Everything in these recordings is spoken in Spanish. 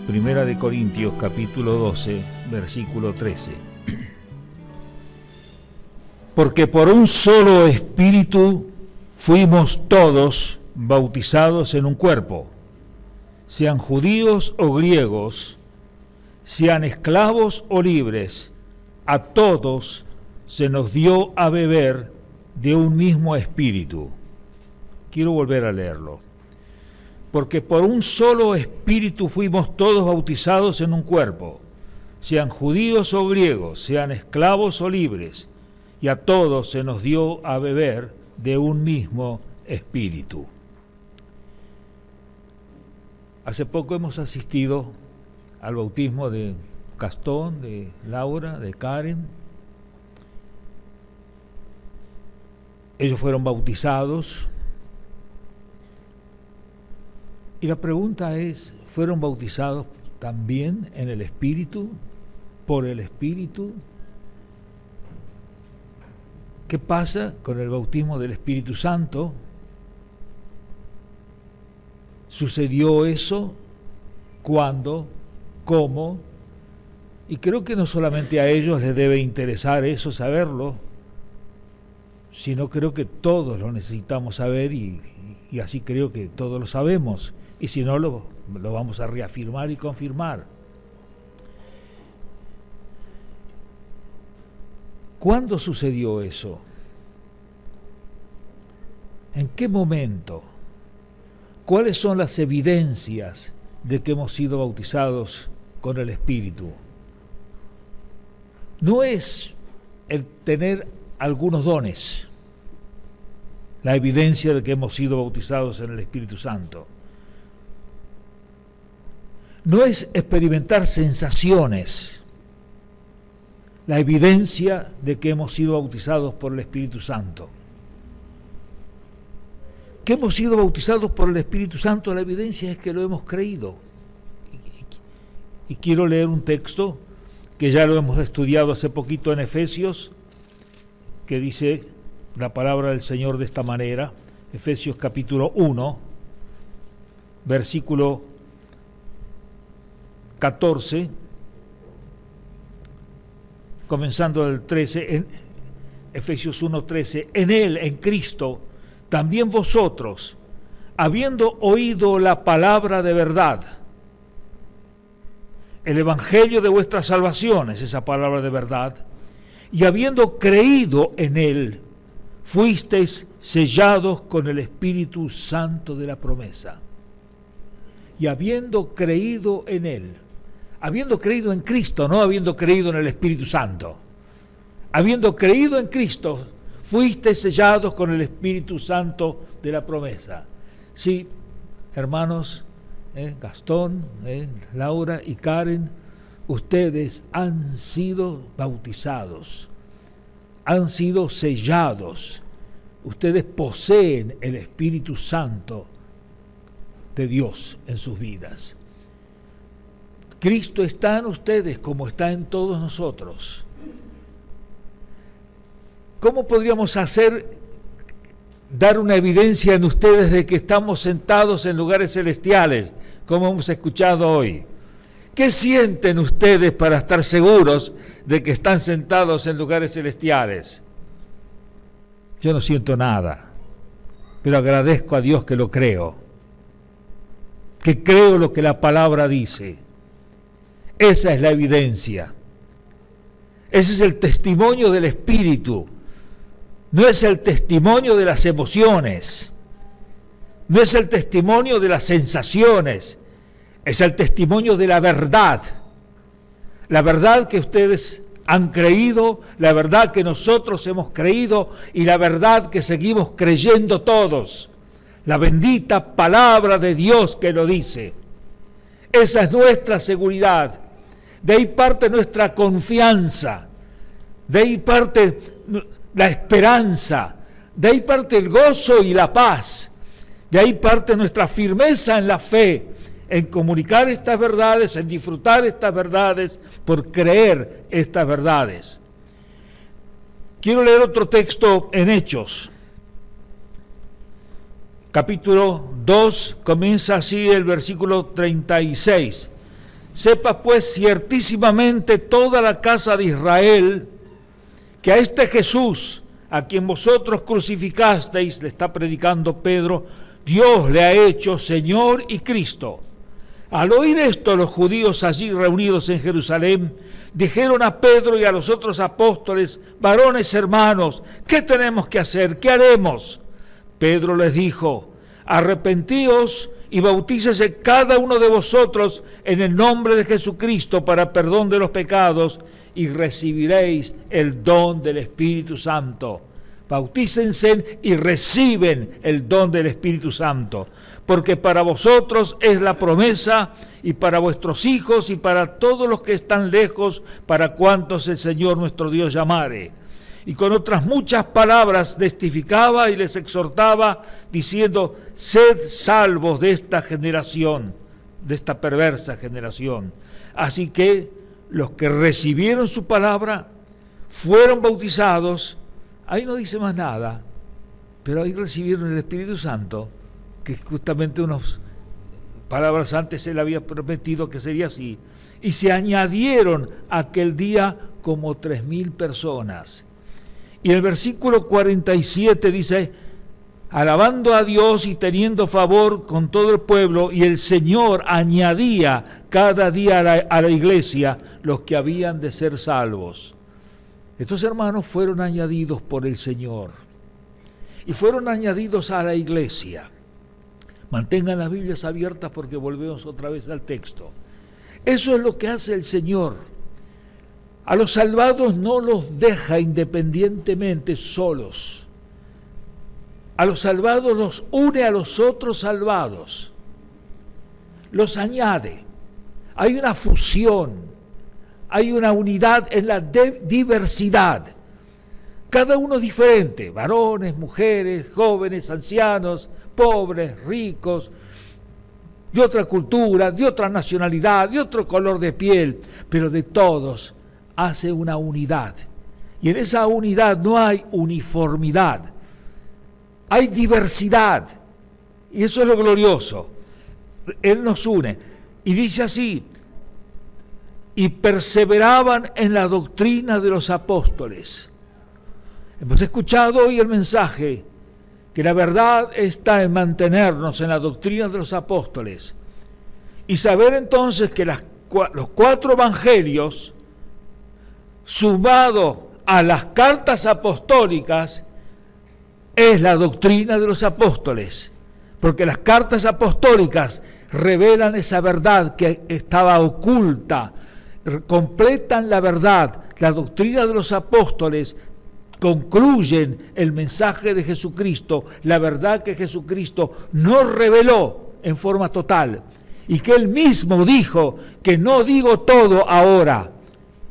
Primera de Corintios, capítulo 12, versículo 13. Porque por un solo espíritu fuimos todos bautizados en un cuerpo, sean judíos o griegos, sean esclavos o libres, a todos se nos dio a beber de un mismo espíritu. Quiero volver a leerlo. Porque por un solo espíritu fuimos todos bautizados en un cuerpo, sean judíos o griegos, sean esclavos o libres, y a todos se nos dio a beber de un mismo espíritu. Hace poco hemos asistido al bautismo de Gastón, de Laura, de Karen. Ellos fueron bautizados. Y la pregunta es, ¿fueron bautizados también en el Espíritu? ¿Por el Espíritu? ¿Qué pasa con el bautismo del Espíritu Santo? ¿Sucedió eso? ¿Cuándo? ¿Cómo? Y creo que no solamente a ellos les debe interesar eso, saberlo, sino creo que todos lo necesitamos saber y así creo que todos lo sabemos. Y si no, lo vamos a reafirmar y confirmar. ¿Cuándo sucedió eso? ¿En qué momento? ¿Cuáles son las evidencias de que hemos sido bautizados con el Espíritu? No es el tener algunos dones, la evidencia de que hemos sido bautizados en el Espíritu Santo. No es experimentar sensaciones, la evidencia de que hemos sido bautizados por el Espíritu Santo. Que hemos sido bautizados por el Espíritu Santo, la evidencia es que lo hemos creído. Y quiero leer un texto que ya lo hemos estudiado hace poquito en Efesios, que dice la palabra del Señor de esta manera, Efesios capítulo 1, versículo 14, comenzando del 13, en Efesios 1:13, en Él, en Cristo, también vosotros, habiendo oído la palabra de verdad, el evangelio de vuestra salvación es esa palabra de verdad, y habiendo creído en Él, fuisteis sellados con el Espíritu Santo de la promesa. Y habiendo creído en Él, habiendo creído en Cristo, no habiendo creído en el Espíritu Santo, habiendo creído en Cristo, fuisteis sellados con el Espíritu Santo de la promesa. Sí, hermanos, Gastón, Laura y Karen, ustedes han sido bautizados, han sido sellados, ustedes poseen el Espíritu Santo de Dios en sus vidas. Cristo está en ustedes como está en todos nosotros. ¿Cómo podríamos dar una evidencia en ustedes de que estamos sentados en lugares celestiales, como hemos escuchado hoy? ¿Qué sienten ustedes para estar seguros de que están sentados en lugares celestiales? Yo no siento nada, pero agradezco a Dios que lo creo, que creo lo que la palabra dice. Esa es la evidencia. Ese es el testimonio del Espíritu. No es el testimonio de las emociones, no es el testimonio de las sensaciones, es el testimonio de la verdad que ustedes han creído, la verdad que nosotros hemos creído y la verdad que seguimos creyendo todos, la bendita palabra de Dios que lo dice. Esa es nuestra seguridad, de ahí parte nuestra confianza, de ahí parte la esperanza, de ahí parte el gozo y la paz, de ahí parte nuestra firmeza en la fe, en comunicar estas verdades, en disfrutar estas verdades, por creer estas verdades. Quiero leer otro texto en Hechos. Capítulo 2, comienza así el versículo 36. Sepa pues ciertísimamente toda la casa de Israel que a este Jesús, a quien vosotros crucificasteis, le está predicando Pedro, Dios le ha hecho Señor y Cristo. Al oír esto, los judíos allí reunidos en Jerusalén dijeron a Pedro y a los otros apóstoles: varones hermanos, ¿qué tenemos que hacer? ¿Qué haremos? Pedro les dijo: arrepentíos y bautícese cada uno de vosotros en el nombre de Jesucristo para perdón de los pecados, y recibiréis el don del Espíritu Santo. Bautícense y reciben el don del Espíritu Santo, porque para vosotros es la promesa, y para vuestros hijos y para todos los que están lejos, para cuantos el Señor nuestro Dios llamare. Y con otras muchas palabras testificaba y les exhortaba, diciendo: sed salvos de esta generación, de esta perversa generación. Así que los que recibieron su palabra fueron bautizados. Ahí no dice más nada, pero ahí recibieron el Espíritu Santo, que justamente unas palabras antes él había prometido que sería así. Y se añadieron aquel día como 3,000 personas. Y el versículo 47 dice: alabando a Dios y teniendo favor con todo el pueblo, y el Señor añadía cada día a la iglesia los que habían de ser salvos. Estos hermanos fueron añadidos por el Señor y fueron añadidos a la iglesia. Mantengan las Biblias abiertas porque volvemos otra vez al texto. Eso es lo que hace el Señor. A los salvados no los deja independientemente solos. A los salvados los une a los otros salvados. Los añade. Hay una fusión. Hay una unidad en la diversidad. Cada uno diferente. Varones, mujeres, jóvenes, ancianos, pobres, ricos, de otra cultura, de otra nacionalidad, de otro color de piel, pero de todos hace una unidad. Y en esa unidad no hay uniformidad, hay diversidad. Y eso es lo glorioso. Él nos une. Y dice así: y perseveraban en la doctrina de los apóstoles. Hemos escuchado hoy el mensaje que la verdad está en mantenernos en la doctrina de los apóstoles y saber entonces que los 4 evangelios, sumado a las cartas apostólicas, es la doctrina de los apóstoles, porque las cartas apostólicas revelan esa verdad que estaba oculta, completan la verdad. La doctrina de los apóstoles concluyen el mensaje de Jesucristo, la verdad que Jesucristo nos reveló en forma total, y que Él mismo dijo que no digo todo ahora,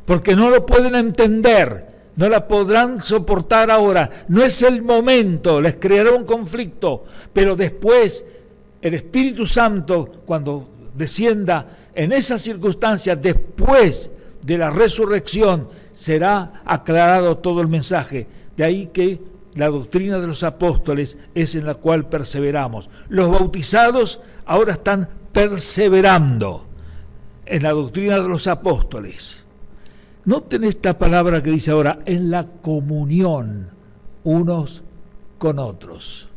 porque no lo pueden entender, no la podrán soportar ahora, no es el momento, les creará un conflicto, pero después el Espíritu Santo, cuando descienda en esas circunstancias, después de la resurrección, será aclarado todo el mensaje. De ahí que la doctrina de los apóstoles es en la cual perseveramos. Los bautizados ahora están perseverando en la doctrina de los apóstoles. Noten esta palabra que dice ahora: en la comunión unos con otros.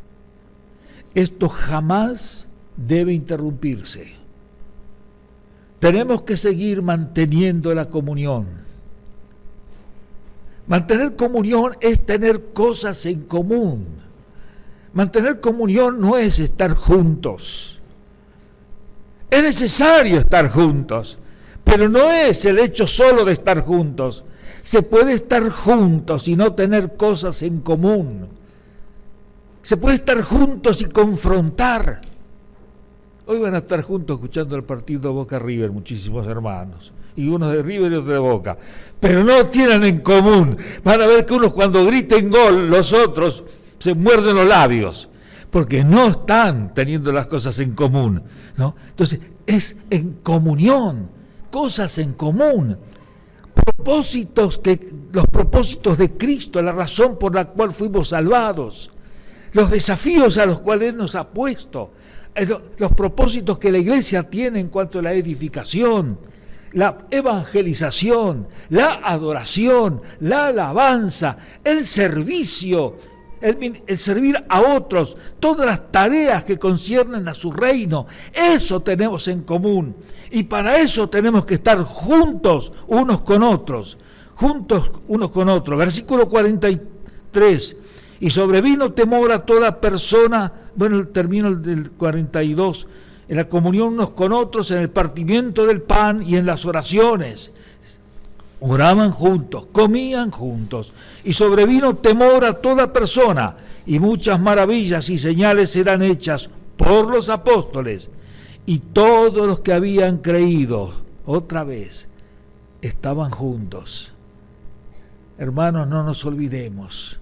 Esto jamás debe interrumpirse. Tenemos que seguir manteniendo la comunión. Mantener comunión es tener cosas en común. Mantener comunión no es estar juntos. Es necesario estar juntos, pero no es el hecho solo de estar juntos. Se puede estar juntos y no tener cosas en común. Se puede estar juntos y confrontar. Hoy van a estar juntos escuchando el partido Boca River, muchísimos hermanos, y unos de River y otros de Boca, pero no tienen en común. Van a ver que unos cuando griten gol, los otros se muerden los labios, porque no están teniendo las cosas en común, ¿no? Entonces, es en comunión, cosas en común, los propósitos de Cristo, la razón por la cual fuimos salvados, los desafíos a los cuales Él nos ha puesto, los propósitos que la iglesia tiene en cuanto a la edificación, la evangelización, la adoración, la alabanza, el servicio, el servir a otros, todas las tareas que conciernen a su reino. Eso tenemos en común. Y para eso tenemos que estar juntos unos con otros. Versículo 43. Y sobrevino temor a toda persona, bueno, termino del 42, en la comunión unos con otros, en el partimiento del pan y en las oraciones. Oraban juntos, comían juntos, y sobrevino temor a toda persona, y muchas maravillas y señales eran hechas por los apóstoles, y todos los que habían creído, otra vez, estaban juntos. Hermanos, no nos olvidemos,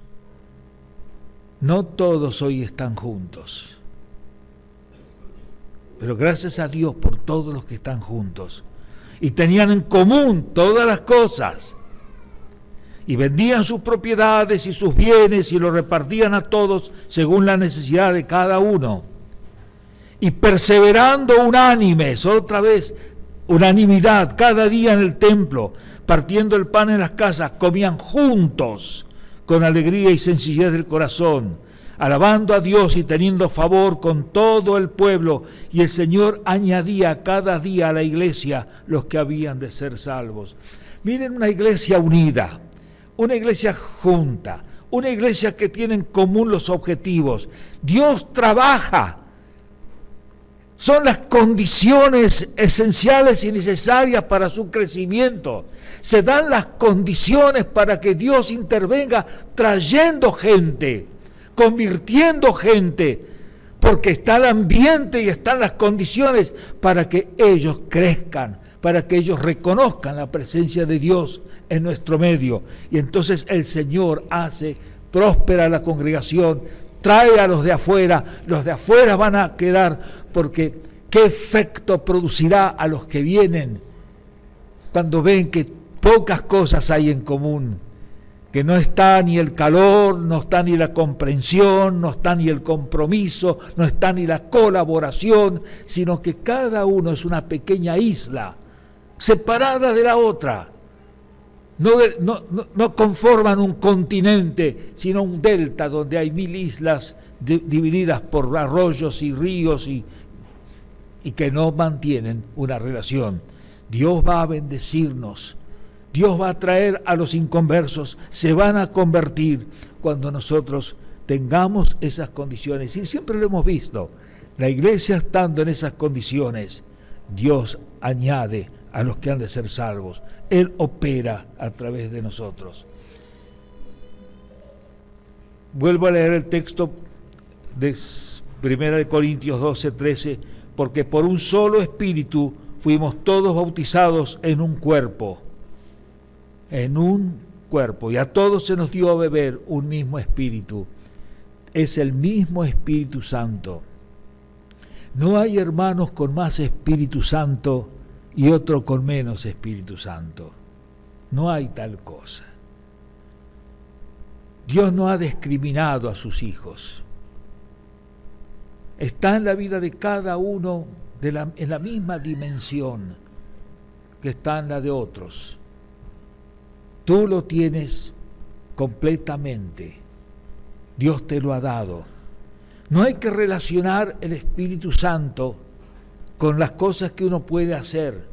no todos hoy están juntos, pero gracias a Dios por todos los que están juntos. Y tenían en común todas las cosas, y vendían sus propiedades y sus bienes y los repartían a todos según la necesidad de cada uno. Y perseverando unánimes, otra vez, unanimidad, cada día en el templo, partiendo el pan en las casas, comían juntos con alegría y sencillez del corazón, alabando a Dios y teniendo favor con todo el pueblo, y el Señor añadía cada día a la iglesia los que habían de ser salvos. Miren, una iglesia unida, una iglesia junta, una iglesia que tiene en común los objetivos. Dios trabaja. Son las condiciones esenciales y necesarias para su crecimiento. Se dan las condiciones para que Dios intervenga trayendo gente, convirtiendo gente, porque está el ambiente y están las condiciones para que ellos crezcan, para que ellos reconozcan la presencia de Dios en nuestro medio. Y entonces el Señor hace próspera la congregación, trae a los de afuera van a quedar, porque ¿qué efecto producirá a los que vienen cuando ven que pocas cosas hay en común? Que no está ni el calor, no está ni la comprensión, no está ni el compromiso, no está ni la colaboración, sino que cada uno es una pequeña isla, separada de la otra. No conforman un continente, sino un delta donde hay 1000 islas divididas por arroyos y ríos y que no mantienen una relación. Dios va a bendecirnos. Dios va a traer a los inconversos, se van a convertir cuando nosotros tengamos esas condiciones. Y siempre lo hemos visto, la iglesia estando en esas condiciones, Dios añade a los que han de ser salvos. Él opera a través de nosotros. Vuelvo a leer el texto de 1 Corintios 12:13, porque por un solo espíritu fuimos todos bautizados en un cuerpo, y a todos se nos dio a beber un mismo espíritu. Es el mismo Espíritu Santo. No hay hermanos con más Espíritu Santo y otro con menos Espíritu Santo. No hay tal cosa. Dios no ha discriminado a sus hijos. Está en la vida de cada uno en la misma dimensión que está en la de otros. Tú lo tienes completamente. Dios te lo ha dado. No hay que relacionar el Espíritu Santo con las cosas que uno puede hacer.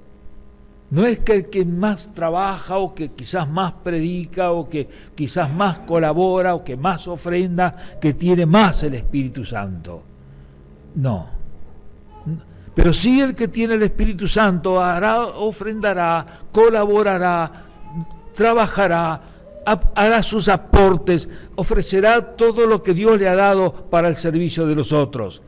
No es que el que más trabaja o que quizás más predica o que quizás más colabora o que más ofrenda, que tiene más el Espíritu Santo. No. Pero sí el que tiene el Espíritu Santo hará, ofrendará, colaborará, trabajará, hará sus aportes, ofrecerá todo lo que Dios le ha dado para el servicio de los otros.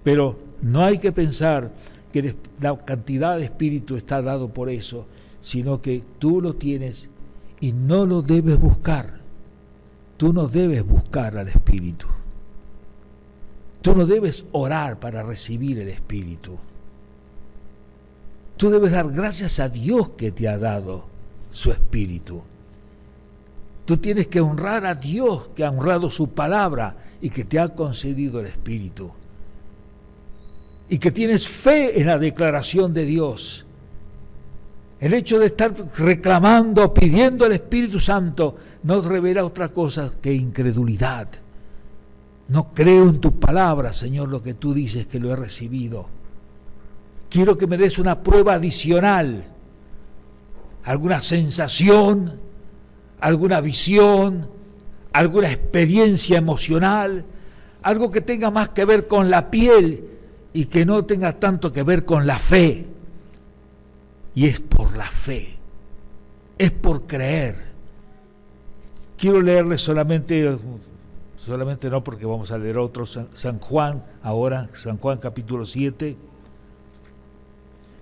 Pero no hay que pensar que la cantidad de espíritu está dado por eso, sino que tú lo tienes y no lo debes buscar. Tú no debes buscar al Espíritu. Tú no debes orar para recibir el Espíritu. Tú debes dar gracias a Dios que te ha dado su Espíritu. Tú tienes que honrar a Dios que ha honrado su palabra y que te ha concedido el Espíritu. Y que tienes fe en la declaración de Dios. El hecho de estar reclamando, pidiendo al Espíritu Santo, no revela otra cosa que incredulidad. No creo en tu palabra, Señor, lo que tú dices que lo he recibido. Quiero que me des una prueba adicional, alguna sensación, alguna visión, alguna experiencia emocional, algo que tenga más que ver con la piel y que no tenga tanto que ver con la fe. Y es por la fe, es por creer. Quiero leerles solamente no porque vamos a leer otro, San Juan, ahora, San Juan capítulo 7,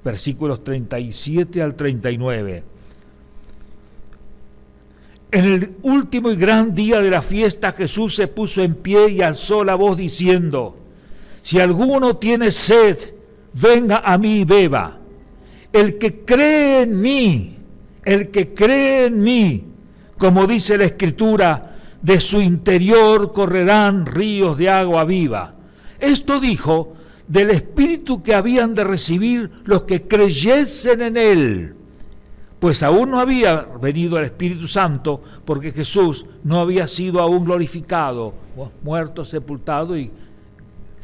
versículos 37 al 39. En el último y gran día de la fiesta, Jesús se puso en pie y alzó la voz diciendo: si alguno tiene sed, venga a mí y beba. El que cree en mí, como dice la Escritura, de su interior correrán ríos de agua viva. Esto dijo del Espíritu que habían de recibir los que creyesen en Él, pues aún no había venido el Espíritu Santo, porque Jesús no había sido aún glorificado, muerto, sepultado y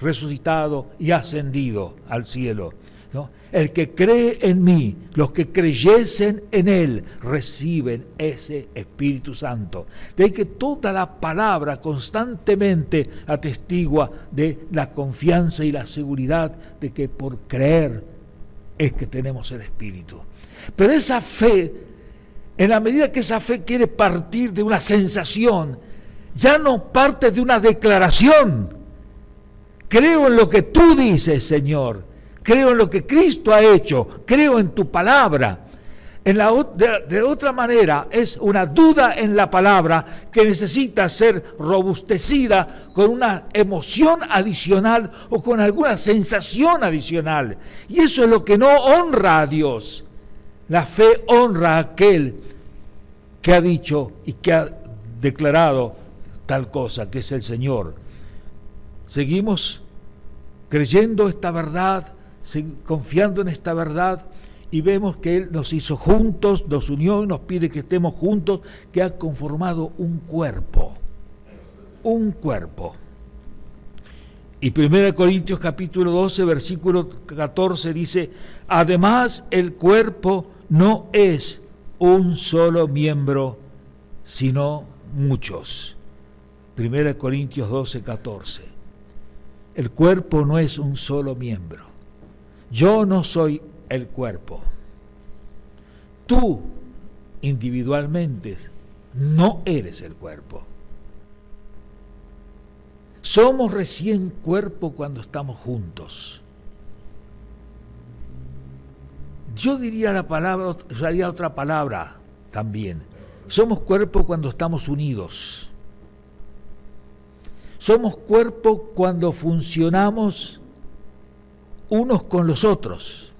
resucitado y ascendido al cielo, ¿no? El que cree en mí, los que creyesen en Él, reciben ese Espíritu Santo. De ahí que toda la palabra constantemente atestigua de la confianza y la seguridad de que por creer es que tenemos el Espíritu. Pero esa fe, en la medida que esa fe quiere partir de una sensación, ya no parte de una declaración. Creo en lo que tú dices, Señor. Creo en lo que Cristo ha hecho, creo en tu palabra. De otra manera, es una duda en la palabra que necesita ser robustecida con una emoción adicional o con alguna sensación adicional. Y eso es lo que no honra a Dios. La fe honra a aquel que ha dicho y que ha declarado tal cosa, que es el Señor. Seguimos creyendo esta verdad, confiando en esta verdad, y vemos que Él nos hizo juntos, nos unió y nos pide que estemos juntos, que ha conformado un cuerpo. Y 1 Corintios capítulo 12, versículo 14 dice: además el cuerpo no es un solo miembro, sino muchos. 1 Corintios 12, 14. El cuerpo no es un solo miembro. Yo no soy el cuerpo. Tú, individualmente, no eres el cuerpo. Somos recién cuerpo cuando estamos juntos. Yo diría usaría otra palabra también. Somos cuerpo cuando estamos unidos. Somos cuerpo cuando funcionamos unos con los otros.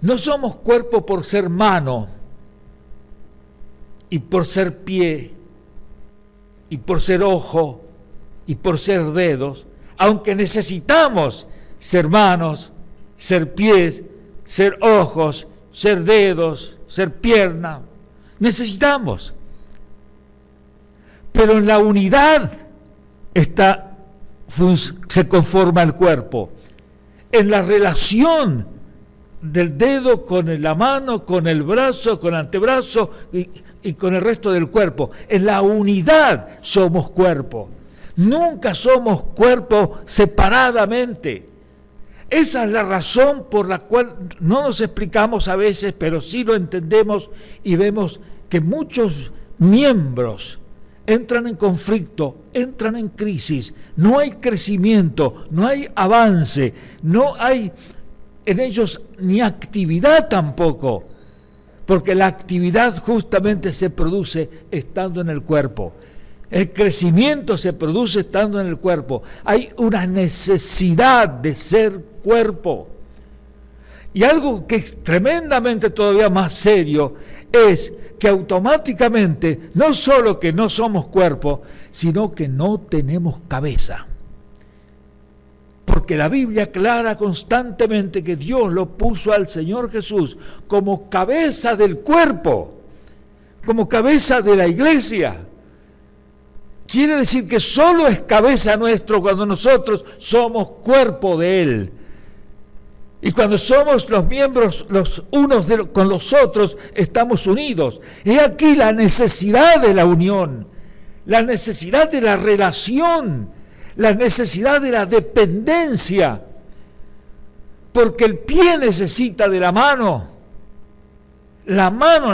No somos cuerpo por ser mano y por ser pie y por ser ojo y por ser dedos, aunque necesitamos ser manos, ser pies, ser ojos, ser dedos, ser pierna. Necesitamos. Pero en la unidad se conforma el cuerpo. En la relación del dedo con la mano, con el brazo, con el antebrazo y con el resto del cuerpo. En la unidad somos cuerpo. Nunca somos cuerpo separadamente. Esa es la razón por la cual no nos explicamos a veces, pero sí lo entendemos y vemos que muchos miembros entran en conflicto, entran en crisis, no hay crecimiento, no hay avance, no hay en ellos ni actividad tampoco, porque la actividad justamente se produce estando en el cuerpo. El crecimiento se produce estando en el cuerpo. Hay una necesidad de ser cuerpo. Y algo que es tremendamente todavía más serio es que automáticamente no solo que no somos cuerpo, sino que no tenemos cabeza. Porque la Biblia aclara constantemente que Dios lo puso al Señor Jesús como cabeza del cuerpo, como cabeza de la iglesia. Quiere decir que solo es cabeza nuestro cuando nosotros somos cuerpo de Él. Y cuando somos los miembros los unos con los otros, estamos unidos. He aquí la necesidad de la unión, la necesidad de la relación, la necesidad de la dependencia. Porque el pie necesita de la mano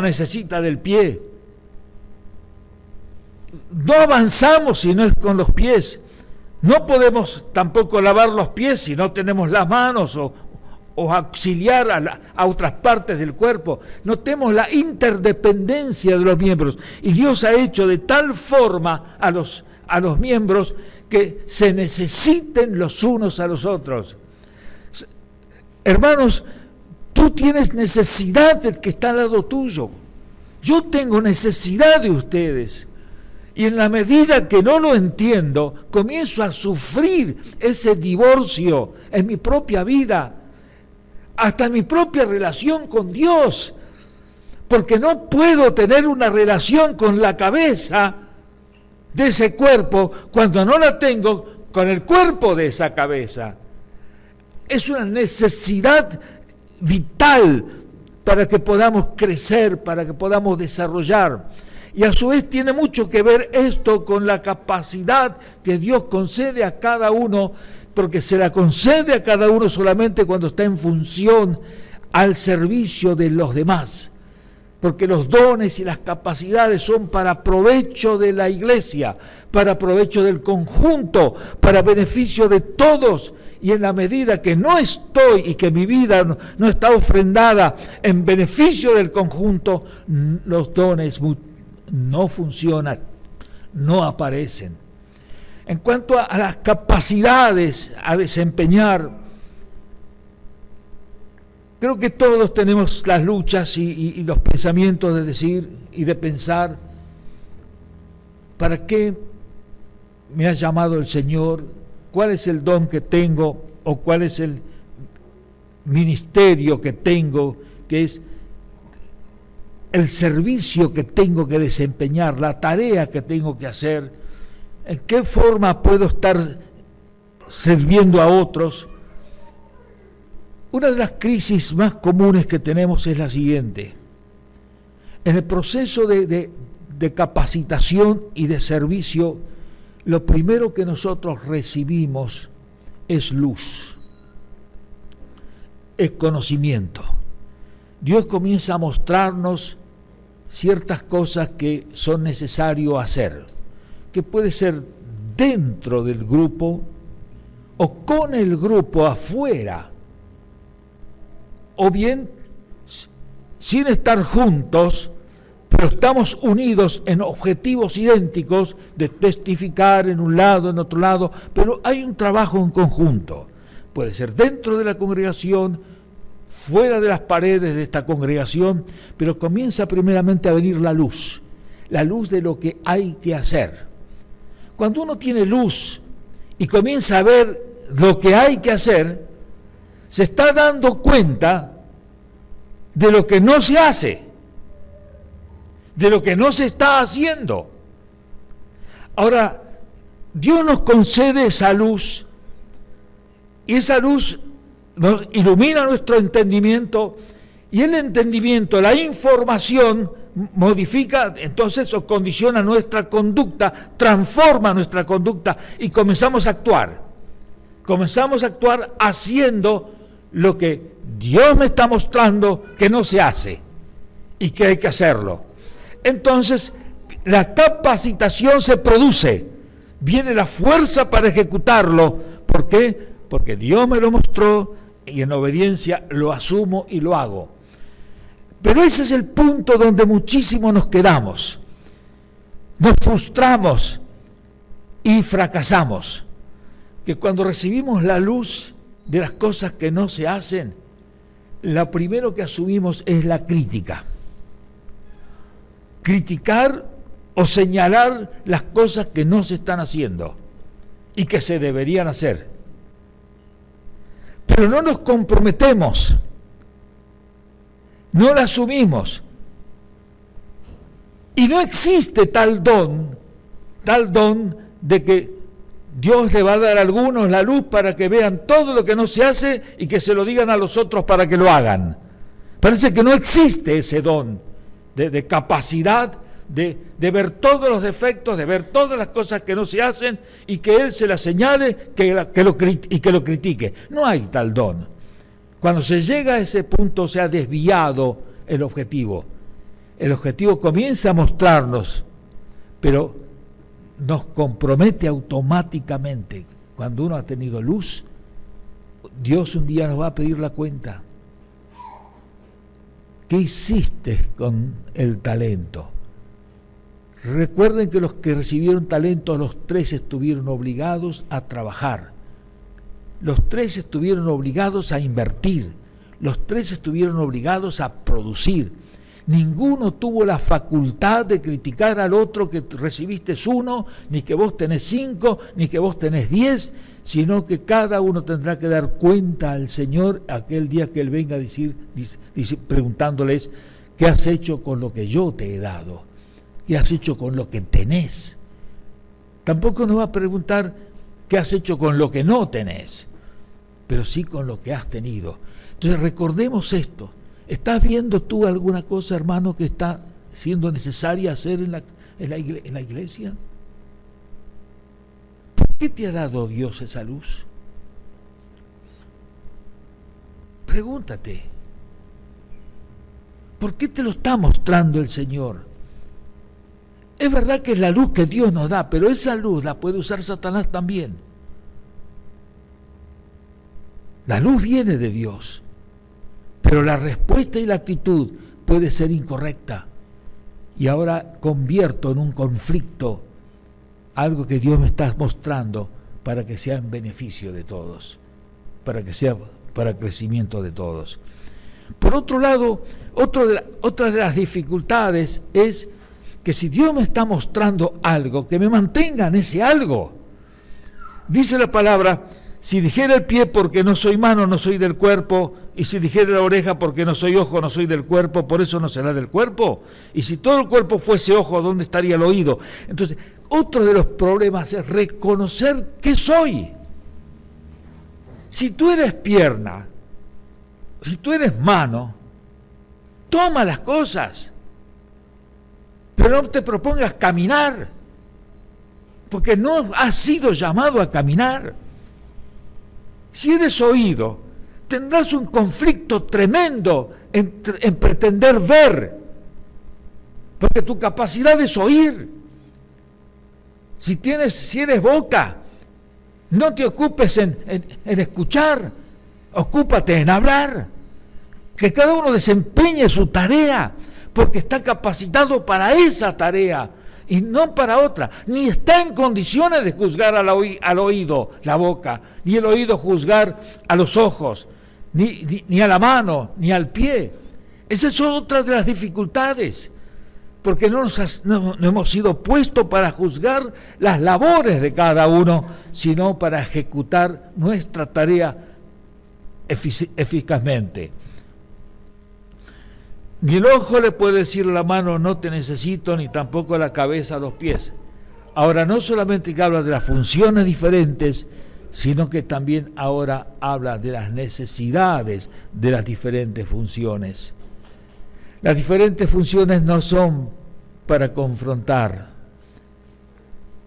necesita del pie. No avanzamos si no es con los pies. No podemos tampoco lavar los pies si no tenemos las manos o auxiliar a otras partes del cuerpo. Notemos la interdependencia de los miembros. Y Dios ha hecho de tal forma a los miembros que se necesiten los unos a los otros. Hermanos, tú tienes necesidad del que está al lado tuyo. Yo tengo necesidad de ustedes. Y en la medida que no lo entiendo, comienzo a sufrir ese divorcio en mi propia vida, hasta en mi propia relación con Dios, porque no puedo tener una relación con la cabeza de ese cuerpo cuando no la tengo con el cuerpo de esa cabeza. Es una necesidad vital para que podamos crecer, para que podamos desarrollar. Y a su vez tiene mucho que ver esto con la capacidad que Dios concede a cada uno, porque se la concede a cada uno solamente cuando está en función al servicio de los demás. Porque los dones y las capacidades son para provecho de la iglesia, para provecho del conjunto, para beneficio de todos. Y en la medida que no estoy y que mi vida no está ofrendada en beneficio del conjunto, los dones no funcionan, no aparecen. En cuanto a las capacidades a desempeñar, creo que todos tenemos las luchas y los pensamientos de decir y de pensar, ¿para qué me ha llamado el Señor? ¿Cuál es el don que tengo? ¿O cuál es el ministerio que tengo? Que es el servicio que tengo que desempeñar, la tarea que tengo que hacer. ¿En qué forma puedo estar sirviendo a otros? Una de las crisis más comunes que tenemos es la siguiente. En el proceso de capacitación y de servicio, lo primero que nosotros recibimos es luz, es conocimiento. Dios comienza a mostrarnos ciertas cosas que son necesarios hacer, que puede ser dentro del grupo o con el grupo afuera, o bien sin estar juntos, pero estamos unidos en objetivos idénticos de testificar en un lado, en otro lado, pero hay un trabajo en conjunto. Puede ser dentro de la congregación, fuera de las paredes de esta congregación, pero comienza primeramente a venir la luz de lo que hay que hacer. Cuando uno tiene luz y comienza a ver lo que hay que hacer, se está dando cuenta de lo que no se hace, de lo que no se está haciendo. Ahora, Dios nos concede esa luz, y esa luz nos ilumina nuestro entendimiento, y el entendimiento, la información, modifica entonces o condiciona nuestra conducta, transforma nuestra conducta, y comenzamos a actuar haciendo lo que Dios me está mostrando que no se hace y que hay que hacerlo. Entonces la capacitación se produce, viene la fuerza para ejecutarlo. ¿Por qué? Porque Dios me lo mostró y en obediencia lo asumo y lo hago. Pero ese es el punto donde muchísimo nos quedamos, nos frustramos y fracasamos, que cuando recibimos la luz de las cosas que no se hacen, lo primero que asumimos es la crítica. Criticar o señalar las cosas que no se están haciendo y que se deberían hacer. pero no nos comprometemos, no la asumimos. Y no existe tal don de que Dios le va a dar a algunos la luz para que vean todo lo que no se hace y que se lo digan a los otros para que lo hagan. Parece que no existe ese don de capacidad de ver todos los defectos, de ver todas las cosas que no se hacen y que Él se las señale y que lo critique. No hay tal don. Cuando se llega a ese punto se ha desviado el objetivo. El objetivo comienza a mostrarnos, pero nos compromete automáticamente. Cuando uno ha tenido luz, Dios un día nos va a pedir la cuenta. ¿Qué hiciste con el talento? Recuerden que los que recibieron talento, los 3 estuvieron obligados a trabajar. Los 3 estuvieron obligados a invertir. Los 3 estuvieron obligados a producir. Ninguno tuvo la facultad de criticar al otro que recibiste 1, ni que vos tenés 5, ni que vos tenés 10, sino que cada uno tendrá que dar cuenta al Señor aquel día que Él venga a decir, preguntándoles, ¿qué has hecho con lo que yo te he dado? ¿Qué has hecho con lo que tenés? Tampoco nos va a preguntar qué has hecho con lo que no tenés, pero sí con lo que has tenido. Entonces recordemos esto. ¿Estás viendo tú alguna cosa, hermano, que está siendo necesaria hacer en la iglesia? ¿Por qué te ha dado Dios esa luz? Pregúntate. ¿Por qué te lo está mostrando el Señor? Es verdad que es la luz que Dios nos da, pero esa luz la puede usar Satanás también. La luz viene de Dios, pero la respuesta y la actitud puede ser incorrecta. Y ahora convierto en un conflicto algo que Dios me está mostrando para que sea en beneficio de todos, para que sea para el crecimiento de todos. Por otro lado, otra de las dificultades es que si Dios me está mostrando algo, que me mantenga en ese algo. Dice la palabra, si dijera el pie porque no soy mano, no soy del cuerpo, y si dijera la oreja porque no soy ojo, no soy del cuerpo, por eso no será del cuerpo. Y si todo el cuerpo fuese ojo, ¿dónde estaría el oído? Entonces, otro de los problemas es reconocer qué soy. Si tú eres pierna, si tú eres mano, toma las cosas. Pero no te propongas caminar, porque no has sido llamado a caminar. Si eres oído, tendrás un conflicto tremendo en pretender ver, porque tu capacidad es oír. Si eres boca, no te ocupes en escuchar, ocúpate en hablar. Que cada uno desempeñe su tarea, porque está capacitado para esa tarea y no para otra, ni está en condiciones de juzgar al oído, la boca, ni el oído juzgar a los ojos, ni a la mano, ni al pie. Esa es otra de las dificultades, porque no hemos sido puestos para juzgar las labores de cada uno, sino para ejecutar nuestra tarea eficazmente. Ni el ojo le puede decir a la mano, no te necesito, ni tampoco a la cabeza, a los pies. Ahora, no solamente que habla de las funciones diferentes, sino que también ahora habla de las necesidades de las diferentes funciones. Las diferentes funciones no son para confrontar,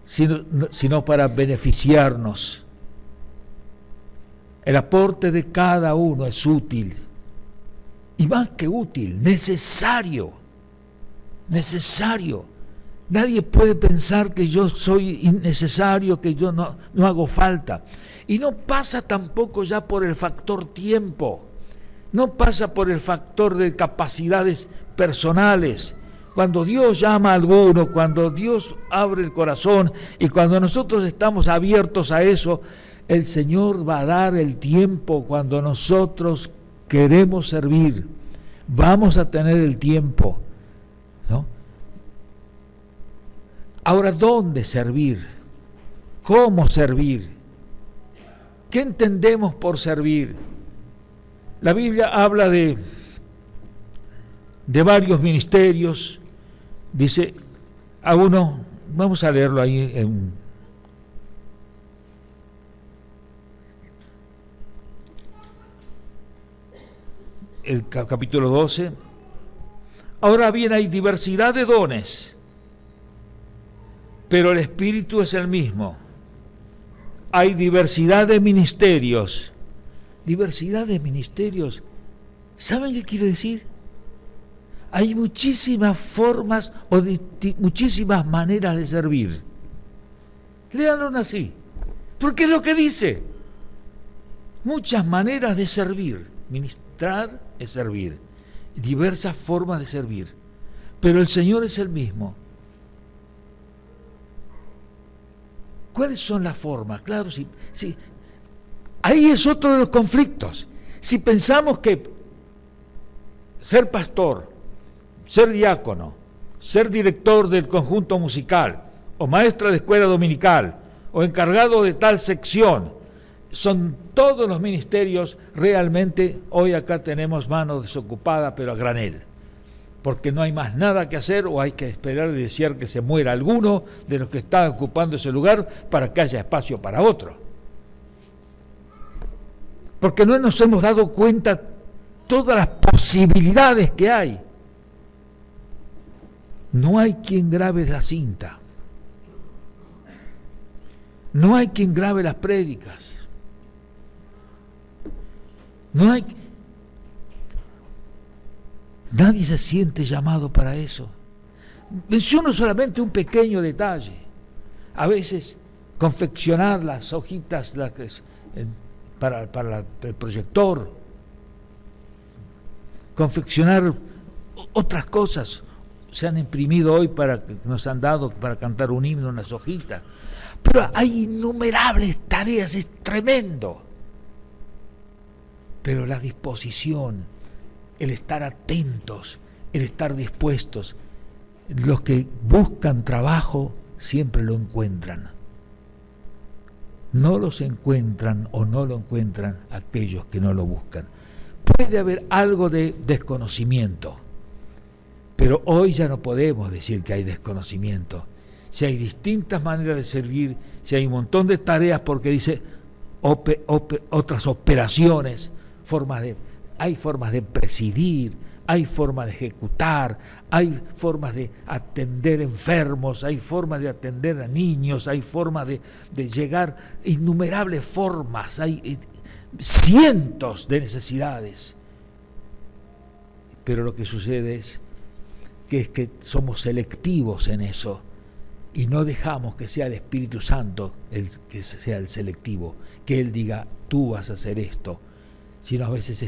sino para beneficiarnos. El aporte de cada uno es útil. Y más que útil, necesario. Nadie puede pensar que yo soy innecesario, que yo no hago falta. Y no pasa tampoco ya por el factor tiempo, no pasa por el factor de capacidades personales. Cuando Dios llama a alguno, cuando Dios abre el corazón y cuando nosotros estamos abiertos a eso, el Señor va a dar el tiempo cuando nosotros queremos servir. Vamos a tener el tiempo, ¿no? Ahora, ¿dónde servir? ¿Cómo servir? ¿Qué entendemos por servir? La Biblia habla de varios ministerios. Dice a uno, vamos a leerlo ahí en el capítulo 12. Ahora bien, hay diversidad de dones, pero el Espíritu es el mismo. Hay diversidad de ministerios. Diversidad de ministerios. ¿Saben qué quiere decir? Hay muchísimas formas o muchísimas maneras de servir. Léanlo así, porque es lo que dice. Muchas maneras de servir. Ministrar es servir. Diversas formas de servir. Pero el Señor es el mismo. ¿Cuáles son las formas? Claro, sí. Ahí es otro de los conflictos. Si pensamos que ser pastor, ser diácono, ser director del conjunto musical, o maestra de escuela dominical, o encargado de tal sección, son todos los ministerios, realmente hoy acá tenemos mano desocupada, pero a granel, porque no hay más nada que hacer o hay que esperar y desear que se muera alguno de los que están ocupando ese lugar para que haya espacio para otro. Porque no nos hemos dado cuenta todas las posibilidades que hay. No hay quien grabe la cinta. No hay quien grabe las prédicas. No hay. Nadie se siente llamado para eso. Menciono solamente un pequeño detalle. A veces confeccionar las hojitas para el proyector, confeccionar otras cosas. Se han imprimido hoy nos han dado para cantar un himno, unas hojitas. Pero hay innumerables tareas, es tremendo. Pero la disposición, el estar atentos, el estar dispuestos, los que buscan trabajo siempre lo encuentran. No los encuentran o no lo encuentran aquellos que no lo buscan. Puede haber algo de desconocimiento, pero hoy ya no podemos decir que hay desconocimiento. Si hay distintas maneras de servir, si hay un montón de tareas, porque dice otras operaciones, hay formas de presidir, hay formas de ejecutar, hay formas de atender enfermos, hay formas de atender a niños, hay formas de llegar, innumerables formas, hay cientos de necesidades. Pero lo que sucede es que somos selectivos en eso y no dejamos que sea el Espíritu Santo el que sea el selectivo, que Él diga, tú vas a hacer esto, sino a veces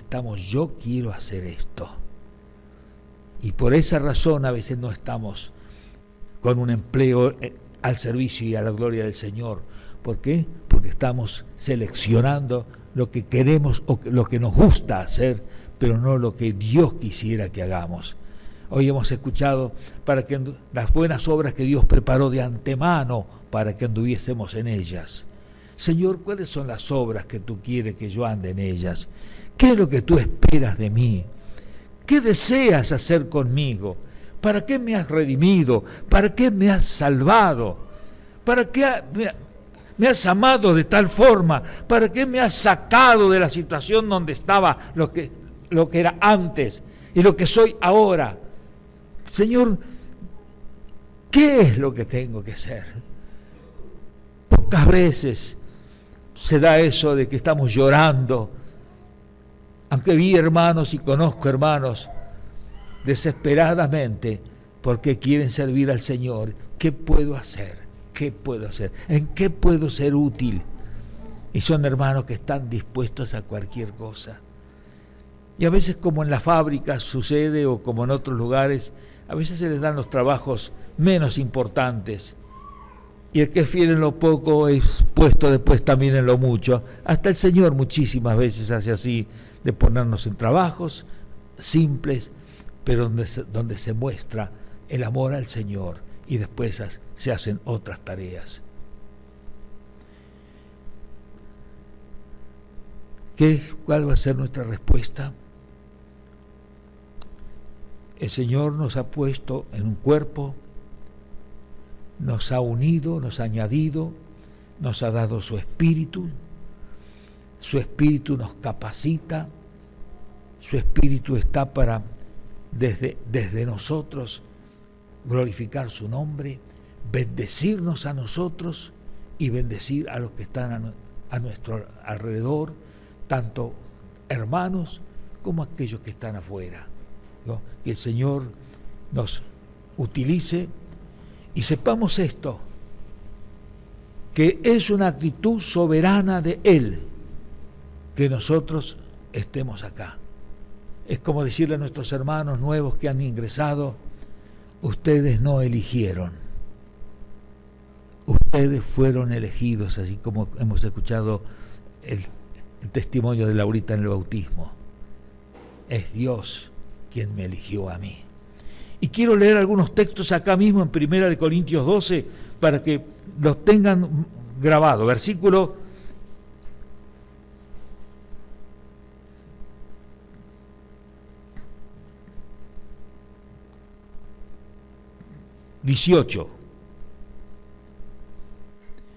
yo quiero hacer esto. Y por esa razón a veces no estamos con un empleo al servicio y a la gloria del Señor. ¿Por qué? Porque estamos seleccionando lo que queremos o lo que nos gusta hacer, pero no lo que Dios quisiera que hagamos. Hoy hemos escuchado para que las buenas obras que Dios preparó de antemano para que anduviésemos en ellas. Señor, ¿cuáles son las obras que tú quieres que yo ande en ellas? ¿Qué es lo que tú esperas de mí? ¿Qué deseas hacer conmigo? ¿Para qué me has redimido? ¿Para qué me has salvado? ¿Para qué me has amado de tal forma? ¿Para qué me has sacado de la situación donde estaba lo que era antes y lo que soy ahora? Señor, ¿qué es lo que tengo que hacer? Pocas veces se da eso de que estamos llorando, aunque vi hermanos y conozco hermanos desesperadamente porque quieren servir al Señor. ¿Qué puedo hacer? ¿Qué puedo hacer? ¿En qué puedo ser útil? Y son hermanos que están dispuestos a cualquier cosa. Y a veces, como en las fábricas sucede o como en otros lugares, a veces se les dan los trabajos menos importantes. Y el que es fiel en lo poco es puesto después también en lo mucho. Hasta el Señor muchísimas veces hace así, de ponernos en trabajos simples, pero donde se muestra el amor al Señor y después se hacen otras tareas. ¿Cuál va a ser nuestra respuesta? El Señor nos ha puesto en un cuerpo, nos ha unido, nos ha añadido, nos ha dado su Espíritu nos capacita, su Espíritu está para desde nosotros glorificar su nombre, bendecirnos a nosotros y bendecir a los que están a nuestro alrededor, tanto hermanos como aquellos que están afuera, ¿no? Que el Señor nos utilice y sepamos esto, que es una actitud soberana de Él que nosotros estemos acá. Es como decirle a nuestros hermanos nuevos que han ingresado: ustedes no eligieron, ustedes fueron elegidos, así como hemos escuchado el testimonio de Laurita en el bautismo. Es Dios quien me eligió a mí. Y quiero leer algunos textos acá mismo en 1 Corintios 12 para que los tengan grabados. Versículo 18.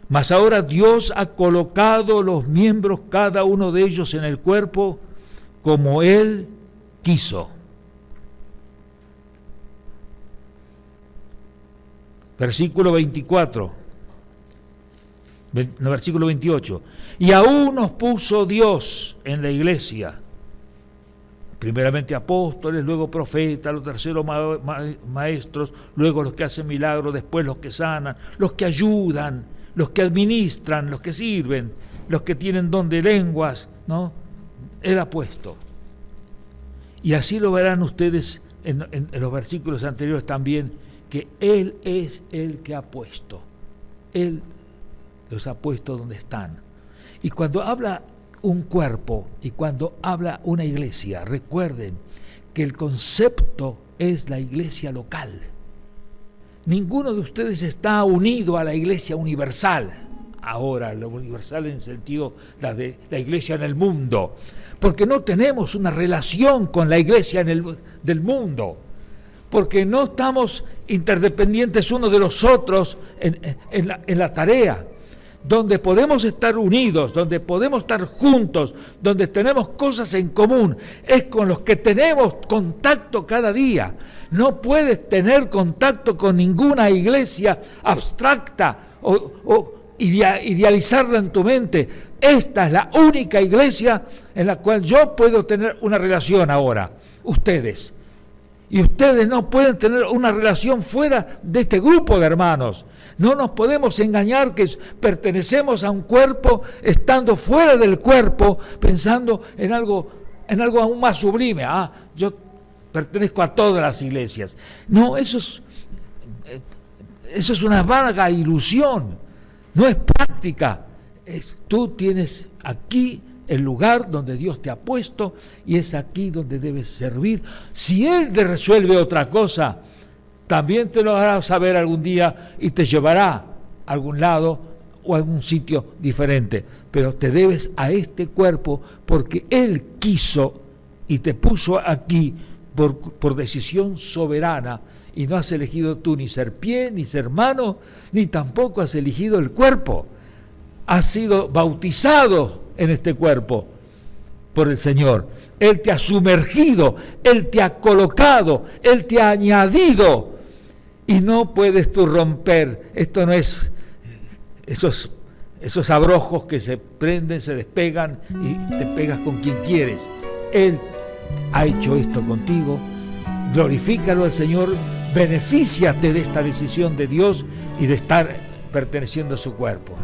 Mas ahora Dios ha colocado los miembros, cada uno de ellos, en el cuerpo como Él quiso. Versículo 24. No, versículo 28. Y aún nos puso Dios en la iglesia, primeramente apóstoles, luego profetas, los terceros maestros, luego los que hacen milagros, después los que sanan, los que ayudan, los que administran, los que sirven, los que tienen don de lenguas, ¿no? Él ha puesto. Y así lo verán ustedes en los versículos anteriores también, que Él es el que ha puesto. Él los ha puesto donde están. Y cuando habla un cuerpo y cuando habla una iglesia, recuerden que el concepto es la iglesia local. Ninguno de ustedes está unido a la iglesia universal. Ahora, lo universal en el sentido de la iglesia en el mundo, porque no tenemos una relación con la iglesia del mundo, porque no estamos interdependientes unos de los otros en la tarea. Donde podemos estar unidos, donde podemos estar juntos, donde tenemos cosas en común, es con los que tenemos contacto cada día. No puedes tener contacto con ninguna iglesia abstracta o idealizarla en tu mente. Esta es la única iglesia en la cual yo puedo tener una relación ahora, ustedes. Y ustedes no pueden tener una relación fuera de este grupo de hermanos. No nos podemos engañar que pertenecemos a un cuerpo estando fuera del cuerpo, pensando en algo aún más sublime. Yo pertenezco a todas las iglesias. No, eso es una vaga ilusión, no es práctica. Tú tienes aquí el lugar donde Dios te ha puesto y es aquí donde debes servir. Si Él te resuelve otra cosa, también te lo hará saber algún día y te llevará a algún lado o a algún sitio diferente. Pero te debes a este cuerpo porque Él quiso y te puso aquí por decisión soberana, y no has elegido tú ni ser pie, ni ser mano, ni tampoco has elegido el cuerpo. Has sido bautizado en este cuerpo por el Señor. Él te ha sumergido, Él te ha colocado, Él te ha añadido. Y no puedes tú romper. Esto no es esos abrojos que se prenden, se despegan y te pegas con quien quieres. Él ha hecho esto contigo. Glorifícalo al Señor, benefíciate de esta decisión de Dios y de estar perteneciendo a su cuerpo.